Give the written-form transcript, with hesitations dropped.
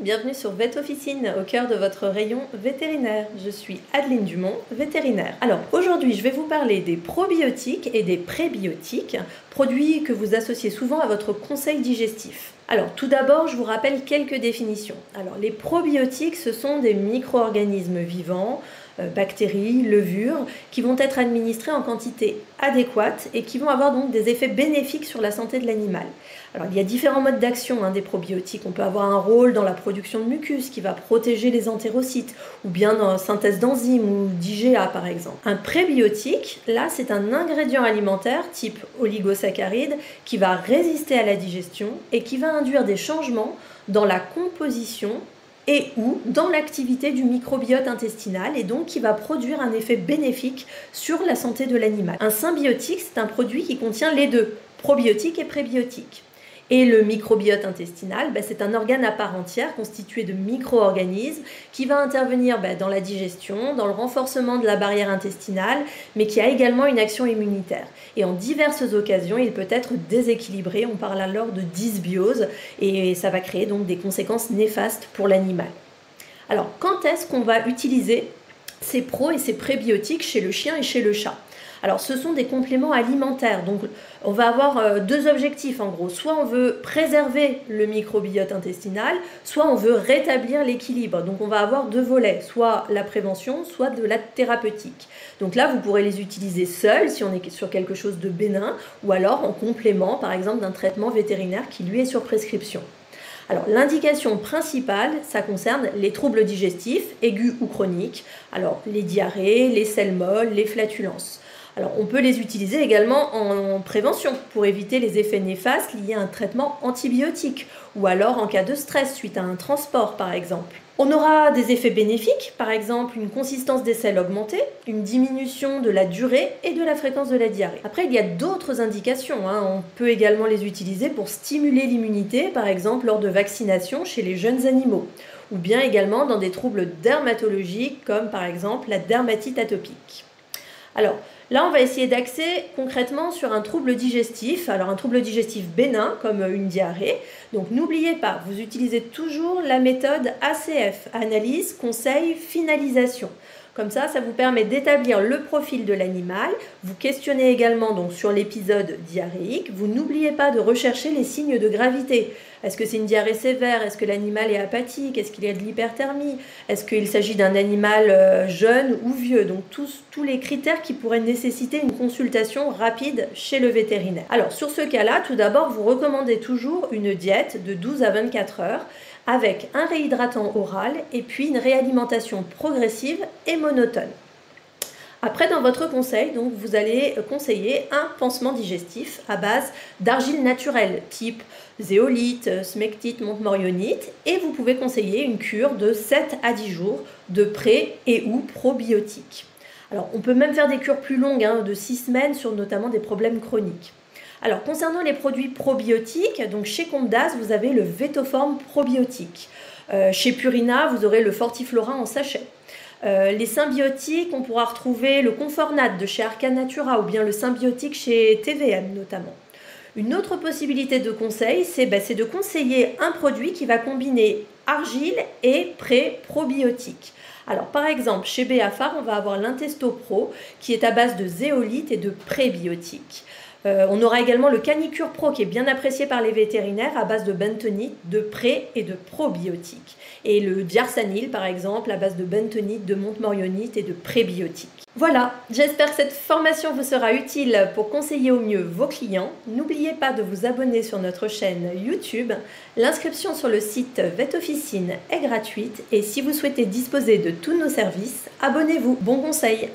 bienvenue sur Vet Officine, au cœur de votre rayon vétérinaire. Je suis Adeline Dumont, vétérinaire. Alors aujourd'hui, je vais vous parler des probiotiques et des prébiotiques, produits que vous associez souvent à votre conseil digestif. Alors tout d'abord, je vous rappelle quelques définitions. Alors les probiotiques, ce sont des micro-organismes vivants, bactéries, levures, qui vont être administrés en quantité adéquate et qui vont avoir donc des effets bénéfiques sur la santé de l'animal. Alors il y a différents modes d'action des probiotiques. On peut avoir un rôle dans la production de mucus qui va protéger les entérocytes, ou bien dans la synthèse d'enzymes ou d'IgA par exemple. Un prébiotique, là c'est un ingrédient alimentaire type oligosaccharide qui va résister à la digestion et qui va induire des changements dans la composition et ou dans l'activité du microbiote intestinal et donc qui va produire un effet bénéfique sur la santé de l'animal. Un symbiotique, c'est un produit qui contient les deux, probiotiques et prébiotiques. Et le microbiote intestinal, c'est un organe à part entière constitué de micro-organismes qui va intervenir dans la digestion, dans le renforcement de la barrière intestinale, mais qui a également une action immunitaire. Et en diverses occasions, il peut être déséquilibré, on parle alors de dysbiose, et ça va créer donc des conséquences néfastes pour l'animal. Alors, quand est-ce qu'on va utiliser ces pro et ces prébiotiques chez le chien et chez le chat ? Alors, ce sont des compléments alimentaires, donc on va avoir deux objectifs en gros. Soit on veut préserver le microbiote intestinal, soit on veut rétablir l'équilibre. Donc on va avoir deux volets, soit la prévention, soit de la thérapeutique. Donc là, vous pourrez les utiliser seuls si on est sur quelque chose de bénin, ou alors en complément, par exemple, d'un traitement vétérinaire qui lui est sur prescription. Alors l'indication principale, ça concerne les troubles digestifs, aigus ou chroniques, alors les diarrhées, les selles molles, les flatulences. Alors on peut les utiliser également en prévention pour éviter les effets néfastes liés à un traitement antibiotique ou alors en cas de stress suite à un transport par exemple. On aura des effets bénéfiques, par exemple une consistance des selles augmentée, une diminution de la durée et de la fréquence de la diarrhée. Après, il y a d'autres indications. On peut également les utiliser pour stimuler l'immunité, par exemple lors de vaccinations chez les jeunes animaux, ou bien également dans des troubles dermatologiques comme par exemple la dermatite atopique. Alors, là, on va essayer d'axer concrètement sur un trouble digestif. Alors, un trouble digestif bénin, comme une diarrhée. Donc, n'oubliez pas, vous utilisez toujours la méthode ACF, analyse, conseil, finalisation. Comme ça vous permet d'établir le profil de l'animal. Vous questionnez également donc sur l'épisode diarrhéique. Vous n'oubliez pas de rechercher les signes de gravité. Est-ce que c'est une diarrhée sévère? Est-ce que l'animal est apathique? Est-ce qu'il y a de l'hyperthermie? Est-ce qu'il s'agit d'un animal jeune ou vieux? Donc tous les critères qui pourraient nécessiter une consultation rapide chez le vétérinaire. Alors sur ce cas-là, tout d'abord, vous recommandez toujours une diète de 12 à 24 heures avec un réhydratant oral et puis une réalimentation progressive et monotone. Après, dans votre conseil, donc, vous allez conseiller un pansement digestif à base d'argile naturelle, type zéolite, smectite, montmorillonite, et vous pouvez conseiller une cure de 7 à 10 jours de pré- et ou probiotiques. Alors, on peut même faire des cures plus longues, de 6 semaines, sur notamment des problèmes chroniques. Alors, concernant les produits probiotiques, donc chez Comte d'As, vous avez le Vetoform probiotique. Chez Purina, vous aurez le Fortiflora en sachet. Les symbiotiques, on pourra retrouver le Confornat de chez Arcanatura ou bien le symbiotique chez TVM notamment. Une autre possibilité de conseil, c'est de conseiller un produit qui va combiner argile et pré-probiotique. Alors par exemple, chez Béafar, on va avoir l'Intesto Pro qui est à base de zéolite et de prébiotiques. On aura également le Canicure Pro qui est bien apprécié par les vétérinaires à base de bentonite, de pré- et de probiotiques. Et le Diarsanil par exemple à base de bentonite, de montmorillonite et de prébiotiques. Voilà, j'espère que cette formation vous sera utile pour conseiller au mieux vos clients. N'oubliez pas de vous abonner sur notre chaîne YouTube. L'inscription sur le site Vet Officine est gratuite et si vous souhaitez disposer de tous nos services, abonnez-vous. Bon conseil!